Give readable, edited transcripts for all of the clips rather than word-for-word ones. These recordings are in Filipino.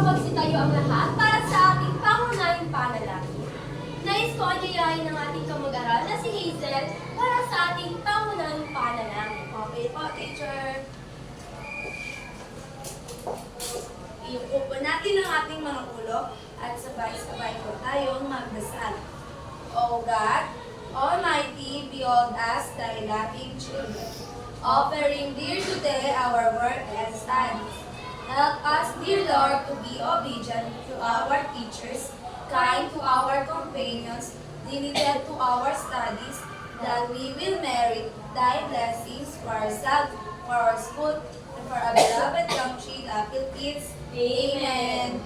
magsitayo ang lahat para sa ating pangunahing panalangin. Nais ko anyayahin ng ating kamag-aral na si Hazel para sa ating pangunahing panalangin. Okay po, teacher. Iupo po natin ang ating mga ulo at sabay-sabay po tayong magdasal. O God, Almighty, behold us, thy loving children, offering dear today our work and studies. Help us, dear Lord, to be obedient to our teachers, kind to our companions, diligent to our studies, that we will merit thy blessings for ourselves, for our school, and for our beloved country, the Philippines. Amen.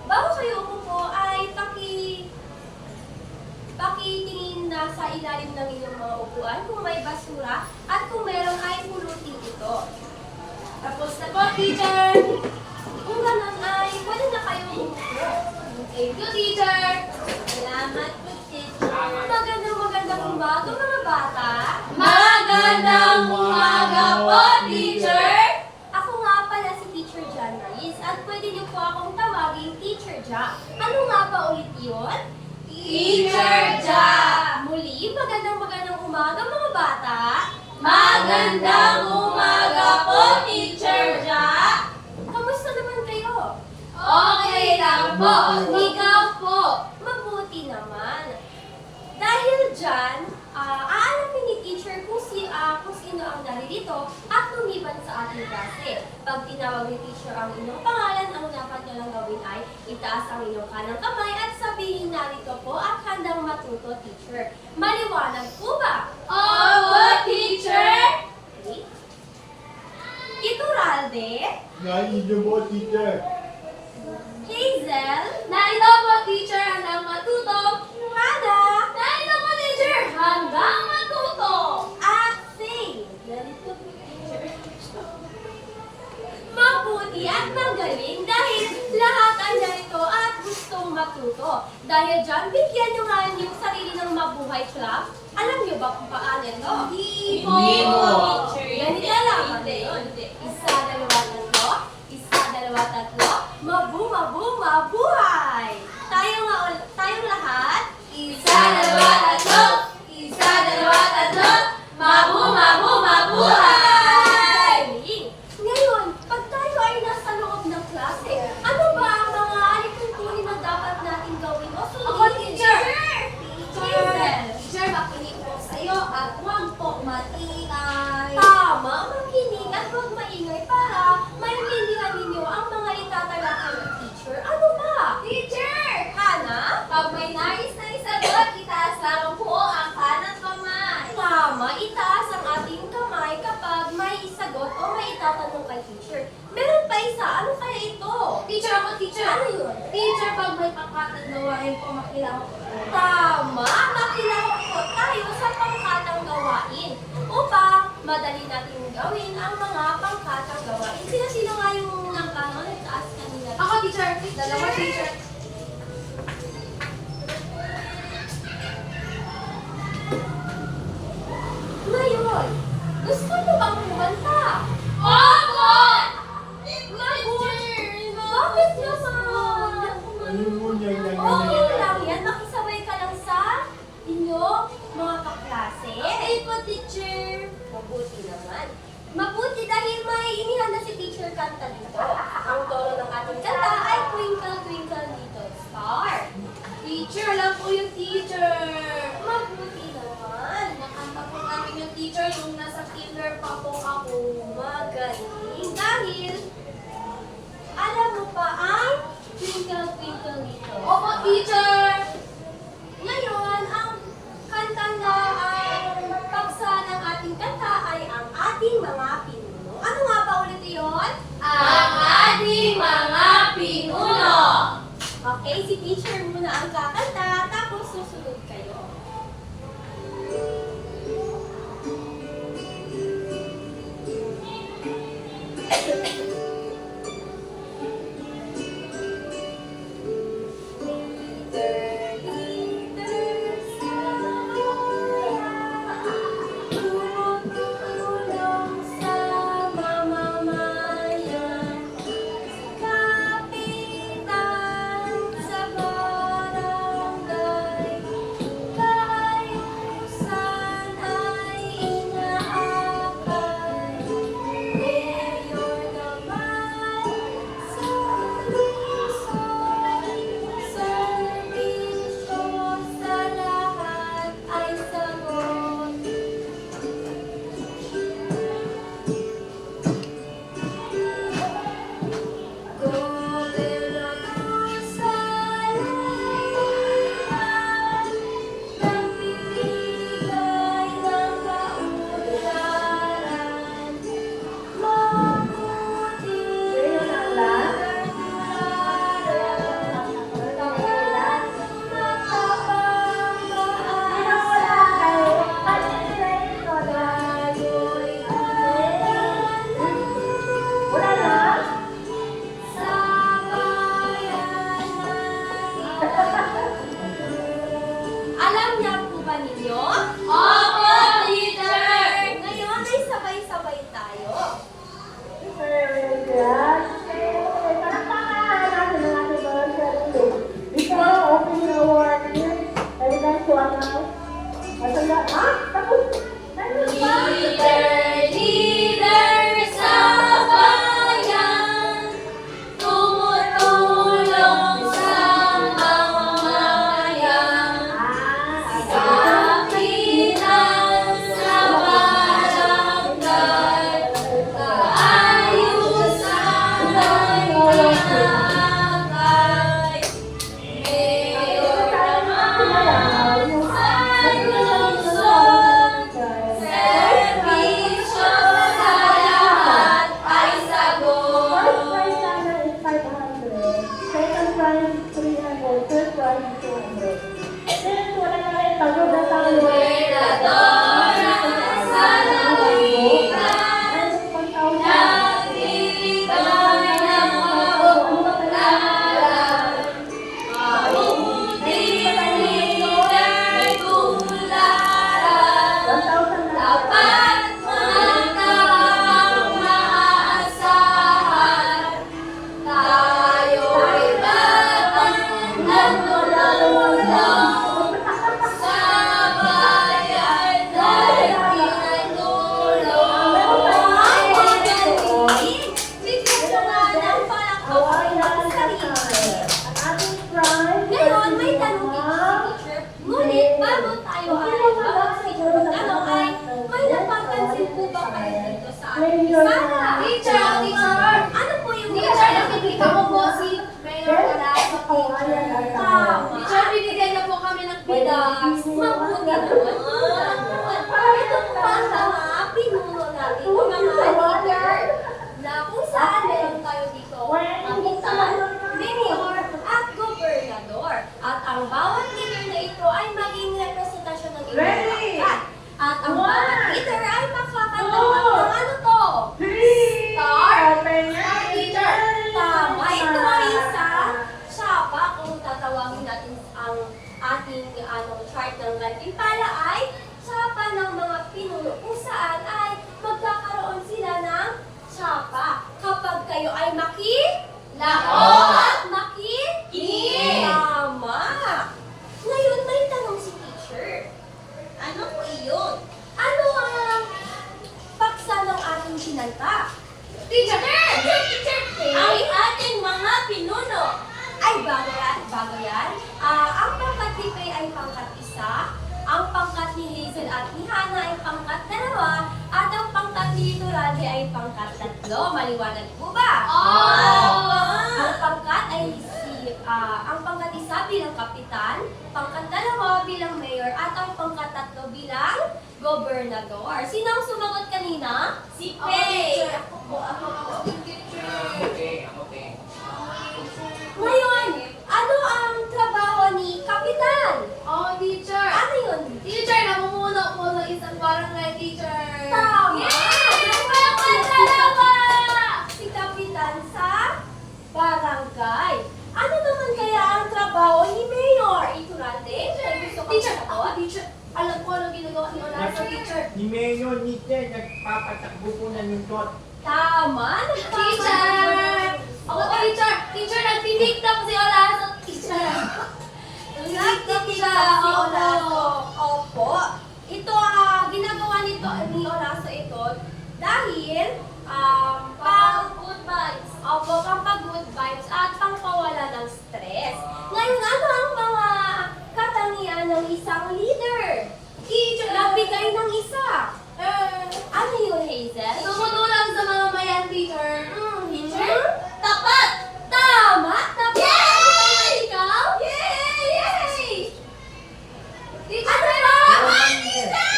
Bago kayo umupo ay pakitingin na sa ilalim ng inyong mga upuan kung may basura at kung meron ay pulutin ito. Tapos na po, teacher! Kung ganun ay pwede na kayo umupo. Thank you, teacher! Salamat po, teacher. Magandang umaga mga bata. Magandang umaga po, teacher! Ako nga pala si Teacher John Maris at pwede niyo po akong tawagin Teacher Ja. Ano nga ba ulit yun? Teacher Ja! Muli, magandang umaga mga bata. Magandang umaga po, Teacher Ja! Kamusta naman kayo? Okay lang po. Ikaw po. Mabuti naman. Dahil dyan, aalamin ni teacher kung sino ang naririto at lumiban sa ating klase. Pag tinawag ni teacher ang inyong pangalan, ang dapat niyo lang gawin ay itaas ang inyong kanang kamay at sabihin narito po at handang matuto, teacher. Maliwanag po ba? Opo, teacher! Okay. Ituralde, Nandito po, teacher. Hazel, Narito po, teacher, hanggang matuto. Hana, Narito po, teacher, hanggang matuto. at Faye. Narito po, teacher. Mabuti at magaling dahil lahat ay narito at gustong matuto. Dahil dyan, bigyan nyo nga yung sarili ng mabuhay club. Alam nyo ba kung paano ito? Hindi Hindi po. Ganito lang yun. Isa, dalawa, tatlo. Isa, dalawa, tatlo. Mabuhay! Tayong lahat. Isa, dalawa, tatlo. Isa, dalawa, tatlo. Mabuhay! Galing! Ngayon, pag tayo ay nasa loob ng klase, ano ba ang mga alituntunin na dapat natin gawin o sundin? Ako, teacher! Hazel. Teacher, makinig po sa'yo at huwag po maingay. Tama, makinig at huwag maingay para maintindihan ninyo ang mga itatalakay ng teacher. Ano ba? Teacher! Hana? Pag may nais na isagot, itaas lamang po ang kanang kamay. Tama, itaas ang ating kamay kapag may isagot o may itatanong kay teacher. Meron pa isa, ano kaya ito? Teacher ako, teacher. Ano yun? Teacher, pag may pangkatang gawain po, makilahok po. Tama, makilahok po tayo sa pangkatang gawain upang madali natin gawin ang mga pangkatang gawain. Sino nga yung nagtaas kanina? Ako, teacher. Dalawa, teacher. Ngayon, gusto mo bang kumanta? Opo! Bakit naman? Ano mo niya Okay lang yan, makisabay ka lang sa inyo, mga kaklase. Okay po, teacher. Mabuti naman. Mabuti dahil may inihanda si teacher kanta dito. Ang toro ng ating kanta ay Twinkle Twinkle Little Star. Teacher, alam po yung teacher. Mabuti naman. Nakanta po namin yung teacher yung nasa kinder pa po ako. Magaling dahil alam mo pa ang Twinkle Twinkle Little Star. Opo, teacher. Ngayon, ang kanta na ang paksa ng ating kanta ay ang ating mga pinuno. Ano nga ba ulit yun? Ang ating mga pinuno. Okay, si teacher muna ang kakanta, tapos susunod kayo. Tumutulong sa mga isa. Teacher, teacher. Ano po yung Teacher, nakikita ko po si Mayor Olaso, teacher. Tama. Teacher, binigyan niya po kami ng bidas. Mabuti naman. Ito po ang mga pinuno natin, mga leader, na kung saan meron tayo dito, kapitan, mayor, at gobernador. At ang bawat leader na ito ay maging representasyon ng inyong pangkat. At ang bawat leader ay makakatanggap ng ano to? Star? Teacher. Tama, ito ay isa siyapa kung tatawagin natin ang ating chart ng Gantimpala ay siyapa ng mga pinuno kung saan ay magkakaroon sila ng siyapa kapag kayo ay laon at makikinig. Tama. Ngayon may tanong si teacher. Ano po iyon? Ano ang paksa ng ating kinanta? Teacher. Ang ating mga pinuno. Ay, bago yan. Ang pangkat ni Faye ay pangkat isa, ang pangkat ni Hazel at ni Hannah ay pangkat dalawa, at ang pangkat ni Turalde ay pangkat tatlo. Maliwanag po ba? Ang pangkat ay ang pangkat isa bilang kapitan, pangkat dalawa bilang mayor, at ang pangkat tatlo bilang gobernador. Sino ang sumagot kanina? Si Faye. Ngayon, ano ang trabaho ni kapitan? Oh, teacher. Ano yun? Teacher, namumuno po ng isang barangay, teacher. Tama! Dalawa! Si kapitan sa barangay. Ano naman kaya ang trabaho ni Mayor? Ituralde? May gusto kang Teacher, sagot? teacher. Alam ko anong ginagawa ni Olaso, teacher. Ni Mayor Nietzsche, nagpapatakbo po ng lungkot. Tama! Teacher! Ako, teacher. Teacher, nagpindikta po si Olaso, teacher. Nagtitika si Olaso. Opo. Ito, ginagawa nito ni Olaso ito dahil pang-good vibes. Opo, pang-good vibes at pang-pawala ng stress. Ngayon, ano ang mga katangian ng isang leader? Teacher, Nagbigay ng isa. Ano yun, Hazel? tumutulong sa mga mayan, teacher. Teacher? Tapat! Tama! Tapat! Yay! Ikaw? Yay! Teacher, ano ba?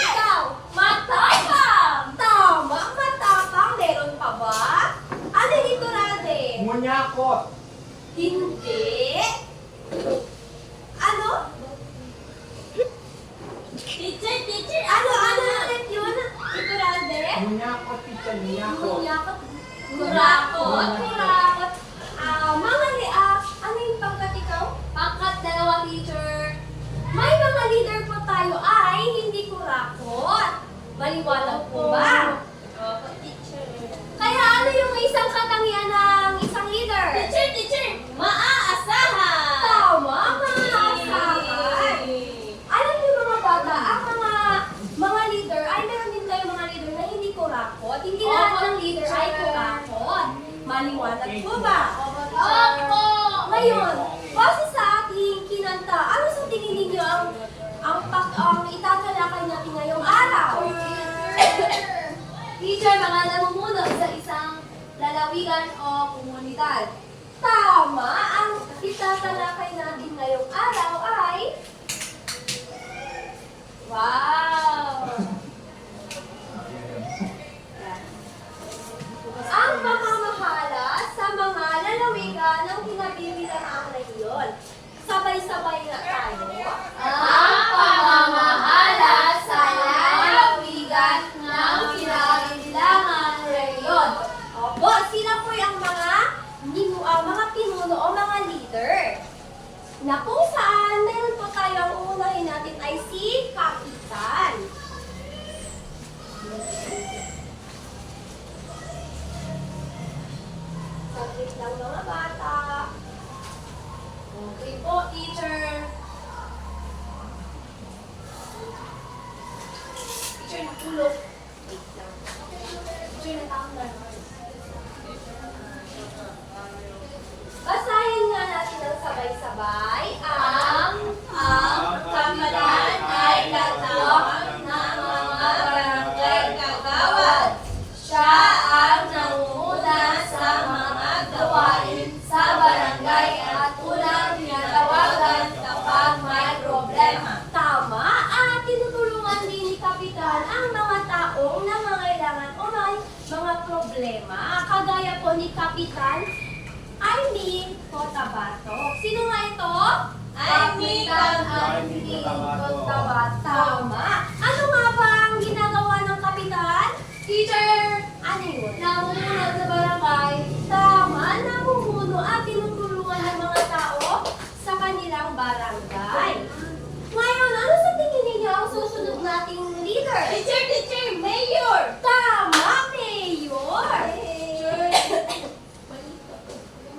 Ikaw? Matapang! Tama! Matapang! Meron pa ba? Ano dito natin? Munyakot. Hindi. Ano? Teacher! Ano ulit yun? Ito natin? Munyakot, teacher, munyakot. Kurakot. Ano yung pangkat ikaw? Pangkat dalawa, teacher. May mga leader po tayo ay hindi kurakot. Maliwanag po ba? Kaya ano yung isang katangian ng isang leader? Teacher. Maaasahan. Tama, maasahan. Alam niyo mga bata, ang mga leader, ay meron din tayo mga leader na hindi kurakot. Hindi lahat Opo, ng leader ay teacher. kurakot. Maliwanag po ba? Opo. Ngayon, base sa ating kinanta, ano sa tingin ninyo ang itatalakay natin ngayong araw? Teacher, mga namumuno sa isang lalawigan o komunidad. Tama, ang itatalakay natin ngayong araw ay... Wow! Ang pamamahala sa mga lalawigan ng kinabibilangang rehiyon. Sabay-sabay na tayo. Ang pamamahala sa lalawigan ng kinabibilangang rehiyon. Opo, sila po ang mga pinuno o mga leader. Na kung saan, meron po tayo ang uunahin natin ay si Kapitan. Saglit lang mga bata. Okay po, teacher. Teacher, natulog. Wait lang. Teacher, natambal. Basahin nga natin ng sabay-sabay ang kamalan ay katawag ng mga barangay kagawad. Siya ay problema. Kagaya po ni Kapitan Aimee Cotabato. Sino nga ito? Kapitan Aimee Cotabato. Tama. Ano nga ba ang ginagawa ng Kapitan? Teacher! Ano yun? Namumuno sa barangay. Tama, namumuno at tinutulungan ng mga tao sa kanilang barangay. Ngayon, ano sa tingin ninyo ang susunod nating leader? Teacher! Mayor! Tama, Mayor!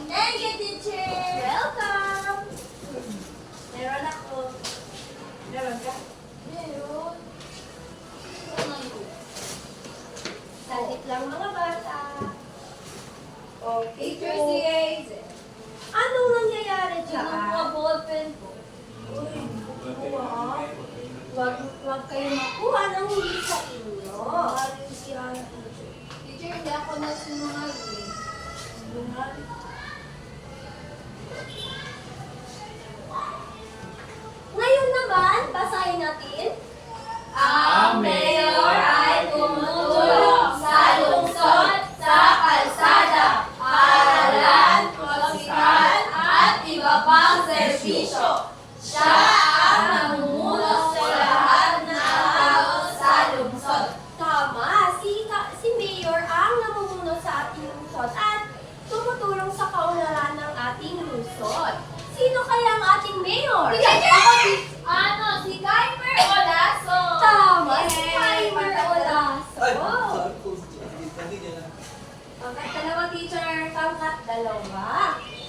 Thank you, teacher! Welcome! Meron ako. Meron ka? Meron. Saglit lang mga bata. Teacher si Hazel. Anong nangyayari Mga dyan? ballpen po. Huwag kayo makuha ng hindi sa inyo. Maraming siya, teacher. Teacher, hindi ako nasinungaling. Sinungaling. Ngayon naman, basahin natin. Ang mayor ay tumutulong sa lungsod, sa kalsada, paaralan, hospital, at iba pang serbisyo. Siya ang namumuno sa lahat ng tao sa lungsod. Tama, si Mayor ang namumuno sa ating lungsod at tumutulong sa kaunlaran ng ating lungsod. Sino kaya ang ating Mayor? Si Kaimer Olaso. Tama, si Yay! Kaimer Olaso. Pangkat dalawa, teacher. Pangkat dalawa.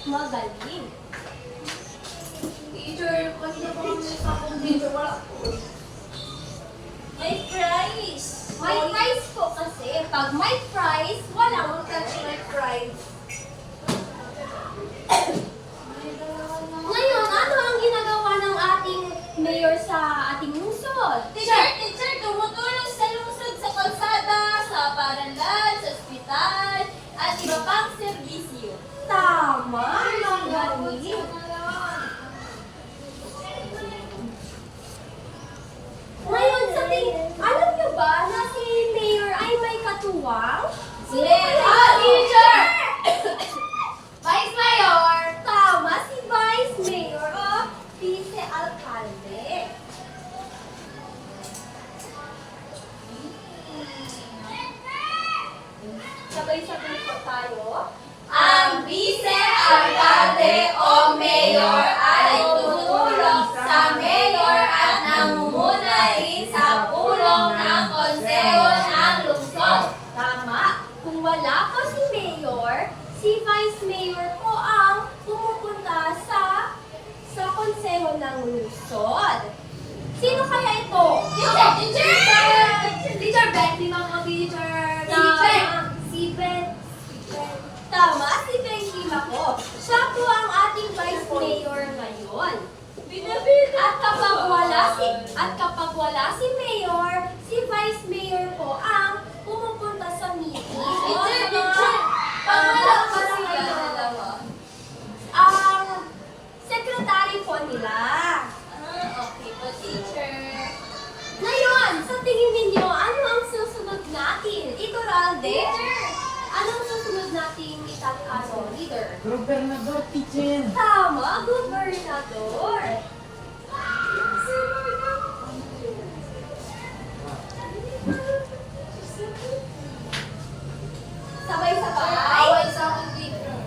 Magaling. Teacher, kasi na po kami sa akong teacher. Wala po. May prize. May prize po kasi. Pag may prize, walang Touch my prize. Ngayon, ano ang ginagawa ng ating mayor sa ating lungsod? Teacher, tumutulong sa lungsod sa kalsada, sa paaralan, sa ospital, at iba pang serbisyo. Tama, magaling. Ngayon, alam niyo ba na si mayor ay may katuwang? Teacher! Vice Mayor! Tama, si Vice Mayor o Vice Alcalde. Sabay-sabay po tayo. Ang vice-alcalde o mayor ay tumutulong sa mayor at namumuna rin sa pulong ng konseho ng lungsod. Tama. Kung wala po si Mayor, si Vice Mayor po ang pumupunta sa konseho ng lungsod. Sino kaya ito? Teacher Bentley, mga teacher! Si Ben. Tama, si Ben Kimako. Siya po ang ating Vice Mayor ngayon. At kapag wala si Mayor, si Vice Mayor po ang pumupunta sa meeting. Ang secretary po nila. Okay po, teacher. Ngayon, sa tingin ninyo, ano ang susunod natin? Ito, Ralde? Anong susunod nating leader? Gobernador, teacher. Tama, gobernador. Sabay-sabay. Away sa akong teacher.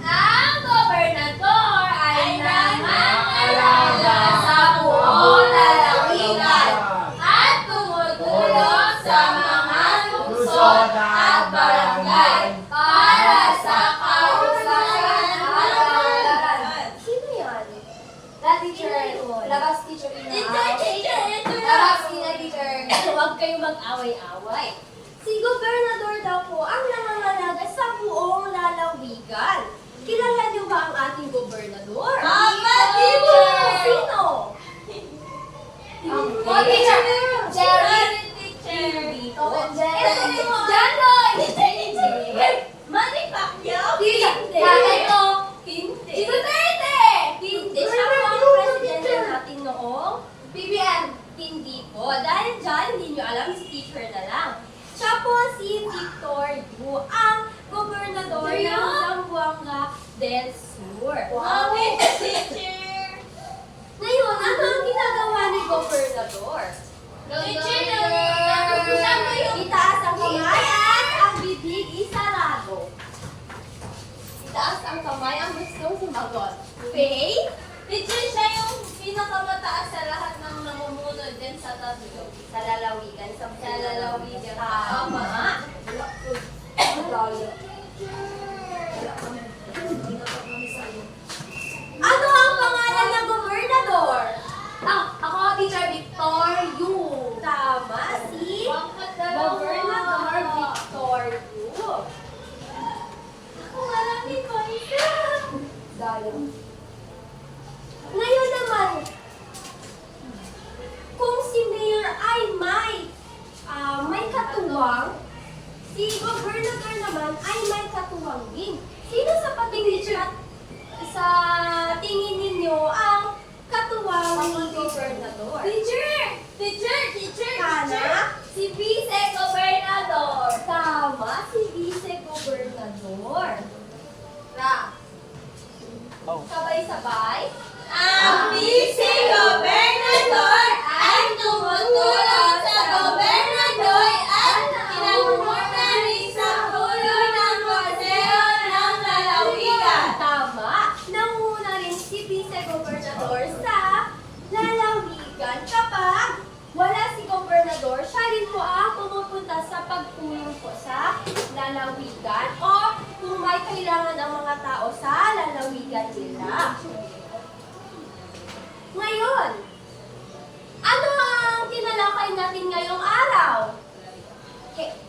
Ang gobernador ay nangangalaga sa buong lalawigan at tumutulong sa mga lungsod at barangay para sa kalusagan ng kapalaran. Sino yan? Teacher, labas teacher ina. Labas ina, teacher. Huwag kayo mag-away-away. Si gobernador daw po ang nangangalaga sa ang gobernador ng Zamboanga del Sur. Teacher! Ngayon, ano ang ginagawa ni gobernador? Itaas ang kamay at ang bibig isarado. Itaas ang kamay ang gustong sumagot. Faye? Teacher, siya yung pinakamataas sa lahat ng namumuno din sa tatlo. Sa lalawigan. Sa lalawigan. Tama. Ano ang pangalan ng gobernador? Ako, Teacher Victor Yu. Tama, si Gobernador Victor Yu. Ako nga lang din ko isa. Ngayon naman, kung si Mayor ay may katuwang, si Gobernador naman ay may katuwang din. Sino sa tingin ninyo ang katuwang ni Gobernador? Teacher! Kana? Si Vice Gobernador. Tama, si Vice Gobernador. Sabay-sabay. Ang Vice Gobernador ay tumutulong sa gobernador at kinamumuno rin sa ulo ng Konseho ng Lalawigan. Tama, nanguna rin si Vice Gobernador sa lalawigan. Kapag wala si Gobernador, siya rin po ang pumupunta sa pagtulong po sa lalawigan o kung may kailangan ang mga tao sa lalawigan nila. Ngayon, ano ang tinalakay natin ngayong araw?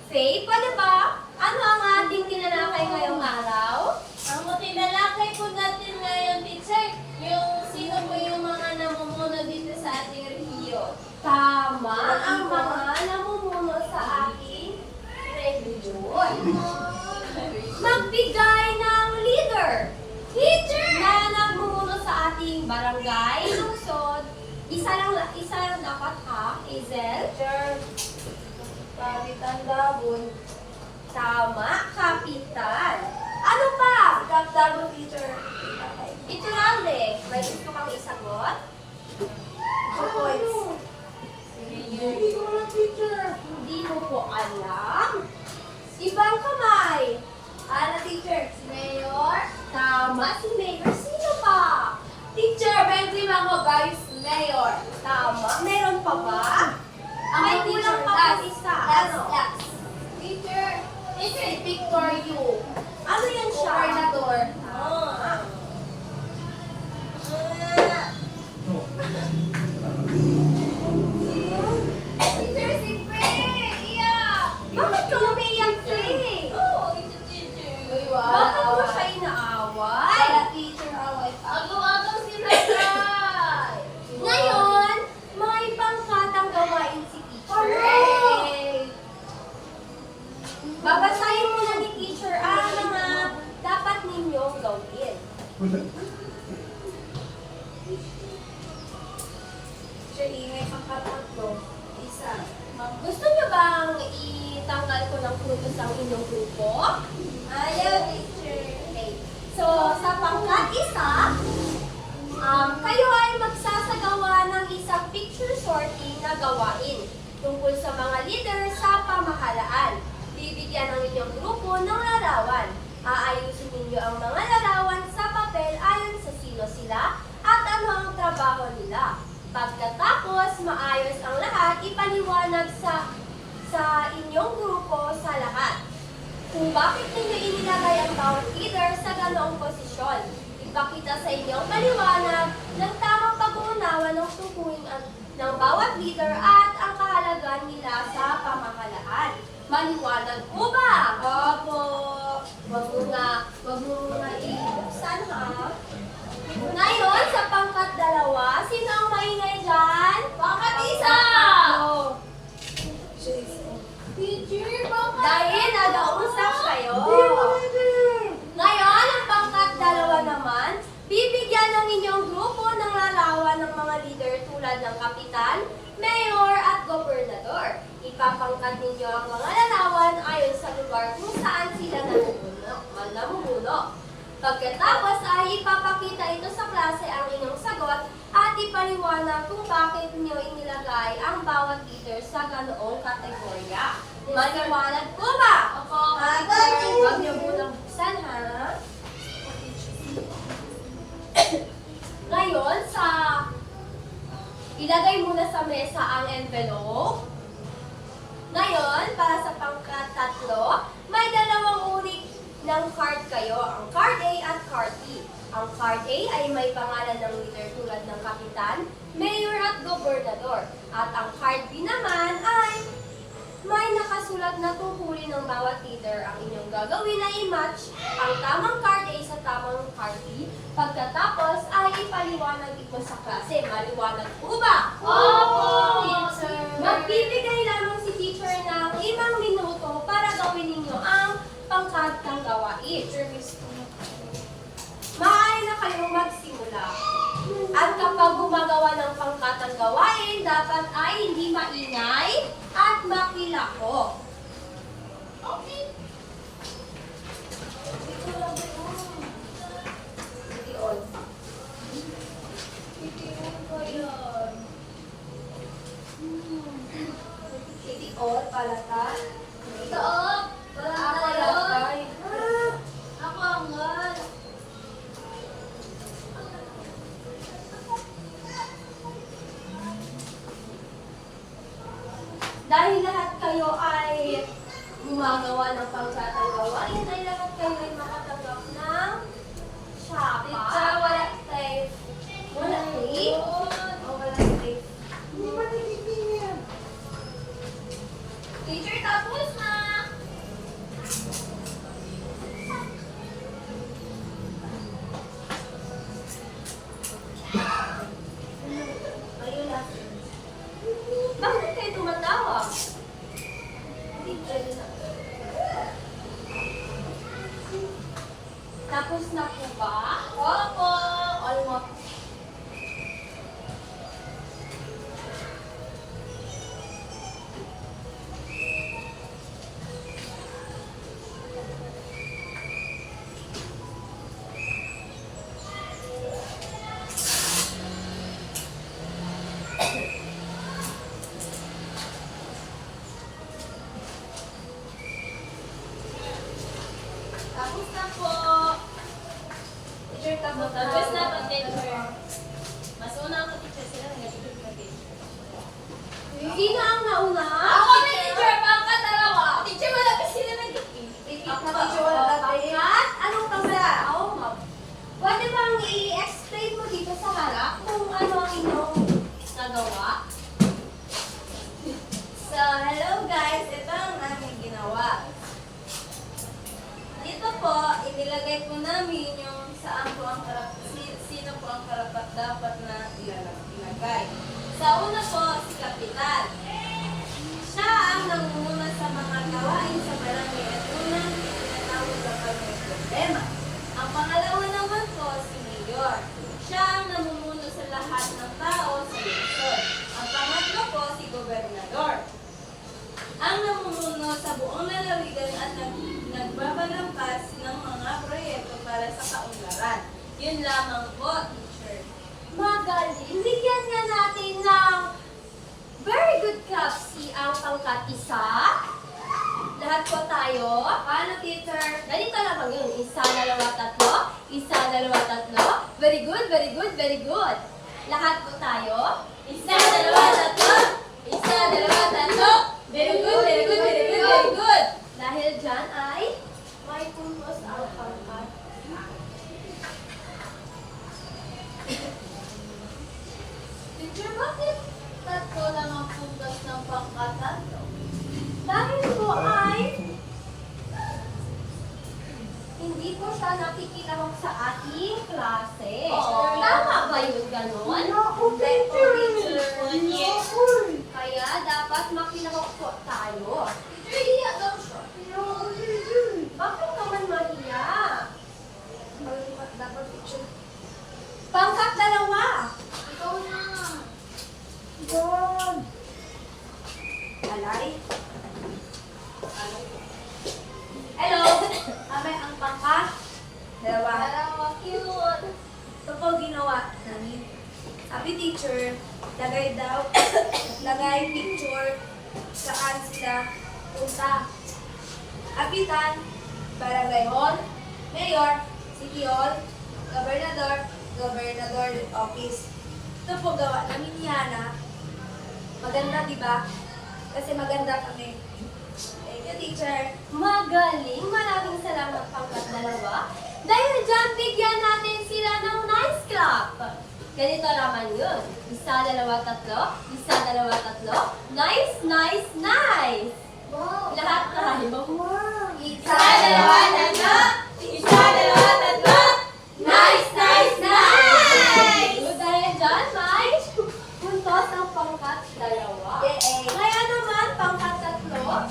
Faye, pwede ba? Ano ang ating tinalakay ngayong araw? Ang tinalakay po natin ngayon, teacher, yung sino po yung mga namumuno dito sa ating rehiyon. Tama, ang mga namumuno sa ating religion. Magbigay ng leader. Teacher! Na namumuno sa ating barangay, lungsod. Isa lang dapat ha, Hazel. Teacher, Kapitan Gabon. Tama, kapitan. Ano pa? Gabon, teacher. Ito lang eh. May gusto kang isagot? Points. Hindi ko alam, teacher. Hindi mo po alam. Ibang kamay. Ano, teacher? Si Mayor? Tama, si Mayor. Sino pa? Teacher, may lima ko, guys. Mayor. Tama. Meron pa ba? May kulang pa last. po isa. Last, Ano? last. Teacher, si Victor Yu. Ano yan siya? Gobernador. Ah. Teacher, si Frey. Iyak. Bakit ka umiyak, Faye? Oo, ito, teacher. Uy, Bakit mo siya inaaway? Wala, teacher, away. Agaw-agaw si Ray. Ngayon, may pangkatang gawain si teacher. Hooray! Babasahin muna ni teacher ang mga dapat ninyong gawin. Teacher, ingay ang katatlo. Isa. Gusto niyo bang itanggal ko ng puntos ang inyong grupo? Ayaw, teacher. Okay. So, sa pangkat isa, kayo ay magsasagawa ng isang picture sorting na gawain tungkol sa mga leader sa pamahalaan. Bibigyan ng inyong grupo ng larawan. Aayusin ninyo ang mga larawan sa papel ayon sa sino sila at ano ang trabaho nila. Pagkatapos maayos ang lahat, ipaliwanag sa inyong grupo sa lahat kung bakit ninyo inilagay ang bawat leader sa ganoong posisyon. Ipakita sa inyong paliwanag ng tamang pag-uunawa ng tungkulin ng bawat leader at ang kahalagaan nila sa pamahalaan. Maliwanag po ba? Opo. Wag mo nga ibuksan ha. Ngayon, sa pangkat dalawa, sino ang maingay dyan? Pangkat isa! Tatlo. Teacher, pangkat Dahil nag-uusap kayo. Ngayon, ang pangkat dalawa naman, bibigyan ng inyong grupo ng larawan ng mga leader tulad ng kapitan, mayor at gobernador. Ipapangkat ninyo ang mga larawan ayon sa lugar kung saan Pagkatapos ay ipapakita ito sa klase ang inyong sagot at ipaliwanag kung bakit niyo inilagay ang bawat leader sa ganoong kategorya. Maliwanag po ba? Opo. Huwag niyo munang buksan, ha? Ngayon, ilagay muna sa mesa ang envelope. Ngayon, para sa pangkatatlo, may dalawang uri ng card kayo, ang card A at card B. Ang card A ay may pangalan ng leader tulad ng kapitan, mayor at gobernador. At ang card B naman ay may nakasulat na tungkulin ng bawat leader. Ang inyong gagawin ay i-match ang tamang card A sa tamang card B. Pagkatapos ay ipaliwanag ito sa klase. Maliwanag po ba? Opo, teacher. Magbibigay lamang si teacher ng 5 minuto para gawin ninyo ang pangkatang gawain. Maaari na kayong magsimula. At kapag gumagawa ng pangkatang gawain, dapat ay hindi maingay at makilahok. Okay. Itiol. Itiol, palata. Stop! Ako latay. Ako ang gal. Dahil lahat kayo ay gumagawa ng pangkatang gawain, ay lahat kayo ay makatanggap ng shapa. Teacher, wala tape. Wala tape? O, wala tape. Hindi ba nagiging Teacher, tapos na! Ayun na. Bakit kayo tumatawa? Tapos na po ba? Opo! Almost. Tapos na po. Teacher, tapos na. Tapos na po, teacher. Mas una ako, teacher. Sila nag-ibig kami. Sino ang nauna? Ako na, teacher. Pangkat dalawa. Teacher, wala pa sila nag-ibig. Ako pangkat? Anong pangkat? Oo, ma'am. Pwede bang i-explain mo dito sa harap kung ano ang inyong nagawa? So, hello guys. Ito ang aming ginawa. Dito po, inilagay po namin yung saan po ang sino po ang karapat dapat na ilagay. Sa una po, si Kapitan. Siya ang nangunguna sa mga gawain sa barangay at unang tinatawag kapag may problema. Ang pangalawa naman po, si Mayor. Siya ang namumuno sa lahat ng tao sa lungsod. Ang pangatlo po, si Gobernador. Ang namumuno sa buong lalawigan at nagbabalampas ng mga proyekto para sa kaunlaran. Yun lamang po, teacher. Magaling. Bigyan nga natin ng very good clap si ang pangkat isa. Lahat po tayo. Paano, teacher? Ganito lamang yun. Isa, dalawa, tatlo. Isa, dalawa, tatlo. Very good, very good, very good. Lahat po tayo. Isa, dalawa, tatlo. Isa, dalawa, tatlo. Very good, very good, very good, very good. Dahil dyan ay may punos ang pangkat. Teacher, bakit tatlo lang ang puntos ng pangkatatlo? Dahil po ay hindi po siya nakikilahok sa ating klase. Oo. Tama ba yun ganon? Yes. Kaya dapat makilahok po tayo. Teacher, hiya daw siya. Bakit naman mahiya? Dapat teacher. Pangkat dalawa. Ikaw na. John! Alay. Hello. Kami ang pangkat. Dalawa. Dalawa. teacher, lagay picture saan sila punta. Kapitan, barangay hall, mayor, city hall, gobernador office. Ito po gawa namin ni Hana. Maganda, di ba? Kasi maganda kami. Thank you, teacher. Magaling! Maraming salamat pangkat dalawa. Dahil dyan, bigyan natin sila ng nice clap. Ganito naman yun. Isa, dalawa, tatlo. Isa, dalawa, tatlo. Nice, nice, nice! Wow. Lahat tayo. Wow. Isa, dalawa, tatlo. Isa, dalawa, tatlo. Nice, nice, nice! So, dahil dyan, may puntos ang pangkat dalawa. Yay. Ngayon naman, pangkat tatlo.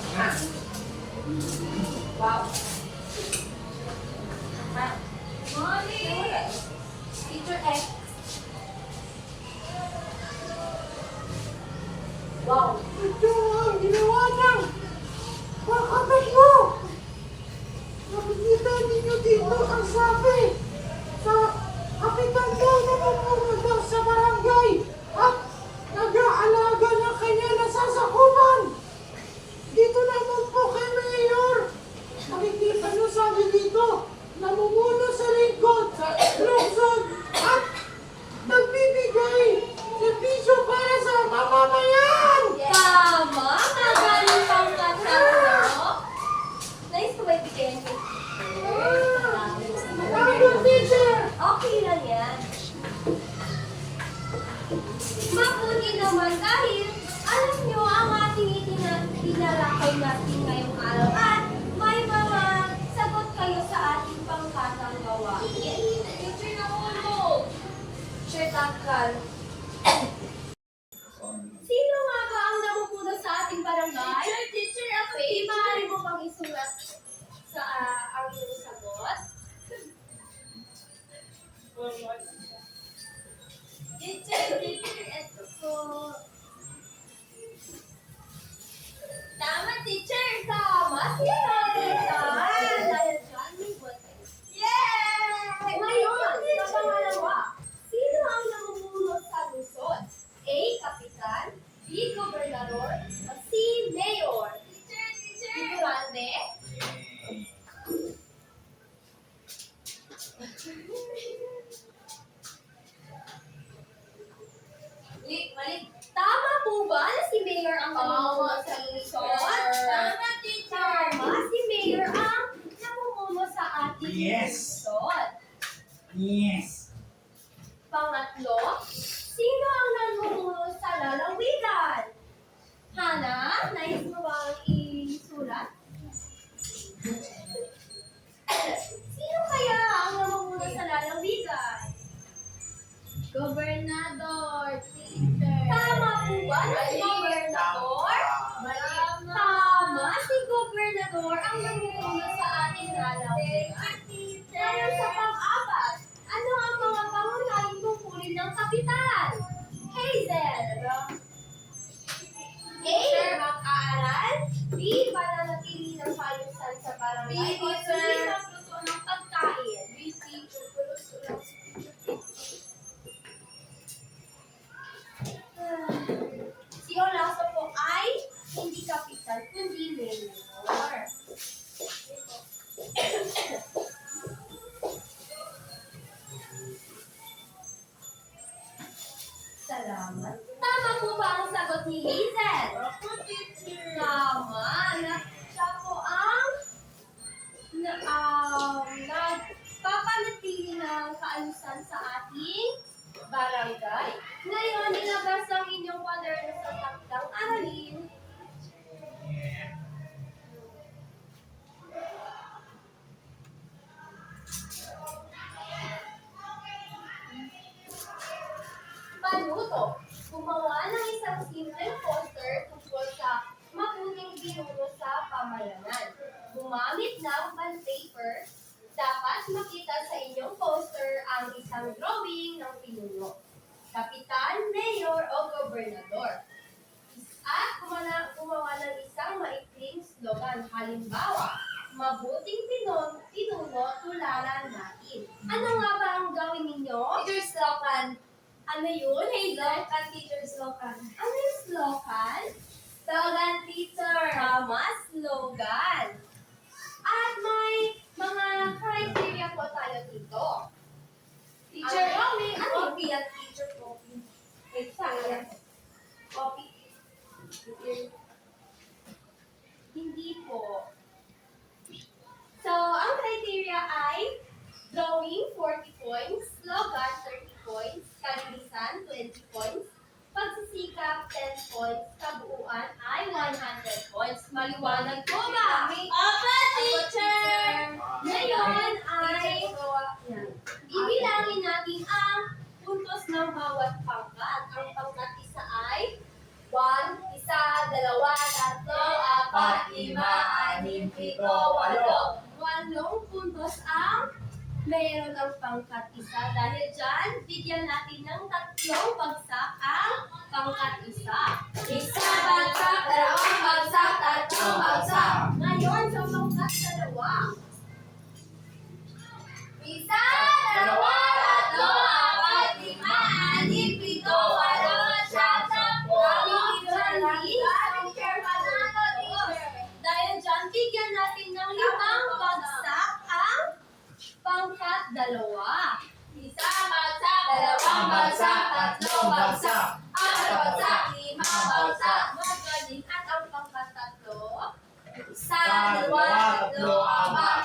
Wow. Molly! Teacher X. Wow. Ito ang ginawa ng mga kapit mo! Nakikita ninyo dito ang sabi sa kapitan mo na pumunta sa barangay at nag-aalaga ng kanya nasasakupan. Dito naman po kay Mayor. Nakikita nyo sabi dito, namumuno sa lingkod, sa lungsod at nagbibigay servisyo para sa mamamayan. Tama! Magaling pangkat tatlo. Nice ko ba ibigay ko? Good teacher! Okay lang yan. Mabuti naman dahil alam nyo ang ating itinalakay natin ngayong araw at may mga sagot kayo sa ating pangkatang gawain. Teacher na ulo! Teacher Tangkal. Sino nga ba ang namupuno sa ating barangay? Teacher ako. Maaari mo pang isulat sa ang iyong sagot? Teacher, ito po. Tama, teacher! Tama! Sino? Dahil dyan, may button. Yay! Ngayon, sa pangalawa, sino ang namumuno sa lungsod? A. Kapitan, B. Gobernador, o C. Mayor? Teacher! Ignorante? Mali. Tama po ba na si Mayor ang namumuno sa lungsod? Tama, teacher. Tama, si Mayor ang namumuno sa ating Yes. lungsod. Yes. Pangatlo, sino ang namumuno sa lalawigan? Hana, nais mo bang isulat? Sino kaya ang namumuno sa lalawigan? Gobernador, teacher. Tama po ba na si Gobernador? Tama, si Gobernador ang namumuno sa ating lalawigan. Ngayon sa pang-apat, ano ang mga pangunahing tungkulin ng kapitan? Hazel. A. Mag-aaral. B. Pananatili ng kaayusan sa barangay. B, O C. teacher. Magluto ng pagkain. Si Olaso po ay hindi kapitan, kundi mayor. Salamat. Tama po ba ang sagot ni Hazel? Tama. Siya po ang nagpapanatili ng kaayusan sa ating barangay. Ngayon, nilabas ang inyong kwaderno sa takdang aralin. Panuto. Gumawa ng isang simple poster tungkol sa mabuting binuno sa pamayanan. Gumamit ng bond paper. Dapat makita sa inyong poster ang isang drawing ng pinuno. Kapitan, mayor, o gobernador. At gumawa ng isang maikling slogan. Halimbawa, mabuting pinuno tularan natin. Ano nga ba ang gawin ninyo? Teacher Slogan. Ano yun? Hazel? Slogan, teacher, slogan. Ano yung slogan? Slogan, teacher. Tama, slogan. At may mga criteria po tayo dito. Teacher, Ano? may Ano? copy at teacher copy. Wait, saan? Copy. Hindi po. So, ang criteria ay drawing 40 points, slogan 30 points, kalinisan 20 points, pagsisikap 10 points, kabuuan ay 100 points. Maliwanag po ba? Opo, teacher! Ngayon ay Yan. ibilangin natin ang puntos ng bawat pangkat. Ang pangkat isa ay 1, isa, dalawa, tatlo, apat, lima, anim, pito, walo. 8 puntos ang meron ang pangkat isa. Dahil dyan, bigyan natin ng 3 bagsak ang pangkat isa. Isa bagsak, 2 bagsak, 3 bagsak. Ngayon, sa pangkat dalawa. Isa, dalawa, tatlo, apat, lima, anim, pito, walo, siyam, sampu, dahil dyan, bigyan natin ng 5 bagsak ang pangkat dalawa. Isa bagsak, 2 bagsak, 3 bagsak, 4 bagsak, 5 bagsak. Magaling. At ang pangkat 3, isa, dalawa, tatlo, apat,